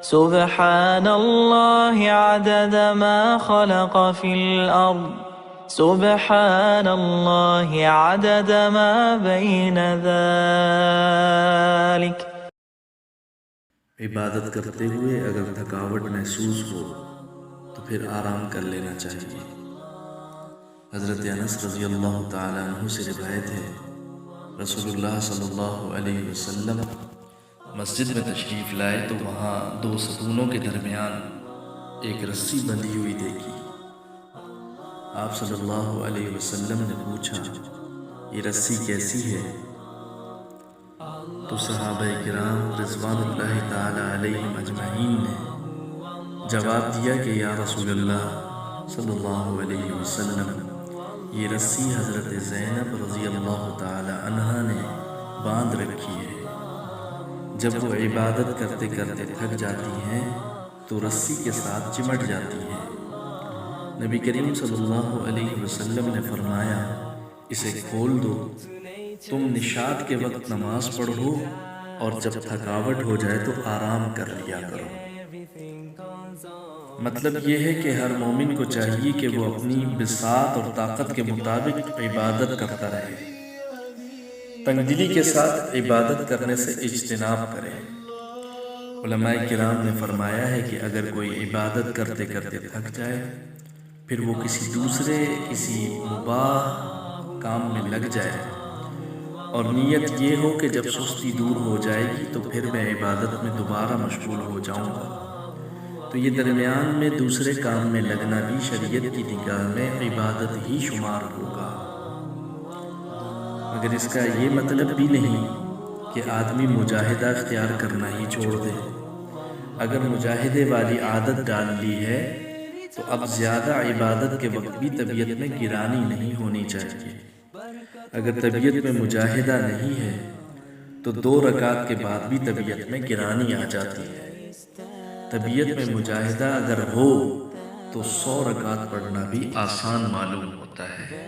سبحان الله عدد ما خلق في الأرض سبحان الله عدد ما بين ذلك۔ عبادت کرتے ہوئے اگر تھکاوٹ محسوس ہو تو پھر آرام کر لینا چاہیے۔ حضرت انس رضی اللہ تعالیٰ عنہ سے روایت ہے، رسول اللہ صلی اللہ علیہ وسلم مسجد میں تشریف لائے تو وہاں دو ستونوں کے درمیان ایک رسی بندھی ہوئی دیکھی۔ آپ صلی اللہ علیہ وسلم نے پوچھا، یہ رسی کیسی ہے؟ تو صحابہ کرام رضوان اللہ تعالی علیہم اجمعین نے جواب دیا کہ یا رسول اللہ صلی اللہ علیہ وسلم، یہ رسی حضرت زینب رضی اللہ تعالی عنہا نے باندھ رکھی ہے۔ جب وہ عبادت کرتے کرتے تھک جاتی ہیں تو رسی کے ساتھ چمٹ جاتی ہیں۔ نبی کریم صلی اللہ علیہ وسلم نے فرمایا، اسے کھول دو، تم نشاط کے وقت نماز پڑھو اور جب تھکاوٹ ہو جائے تو آرام کر لیا کرو۔ مطلب یہ ہے کہ ہر مومن کو چاہیے کہ وہ اپنی بساط اور طاقت کے مطابق عبادت کرتا رہے، تنگ دلی کے ساتھ عبادت کرنے سے اجتناب کرے۔ علماء کرام نے فرمایا ہے کہ اگر کوئی عبادت کرتے کرتے تھک جائے پھر وہ کسی مباح کام میں لگ جائے اور نیت یہ ہو کہ جب سستی دور ہو جائے گی تو پھر میں عبادت میں دوبارہ مشغول ہو جاؤں گا، تو یہ درمیان میں دوسرے کام میں لگنا بھی شریعت کی نگاہ میں عبادت ہی شمار ہوگا۔ مگر اس کا یہ مطلب بھی نہیں کہ آدمی مجاہدہ اختیار کرنا ہی چھوڑ دے۔ اگر مجاہدے والی عادت ڈال لی ہے تو اب زیادہ عبادت کے وقت بھی طبیعت میں گرانی نہیں ہونی چاہیے۔ اگر طبیعت میں مجاہدہ نہیں ہے تو 2 رکعت کے بعد بھی طبیعت میں گرانی آ جاتی ہے۔ طبیعت میں مجاہدہ اگر ہو تو 100 رکعت پڑھنا بھی آسان معلوم ہوتا ہے۔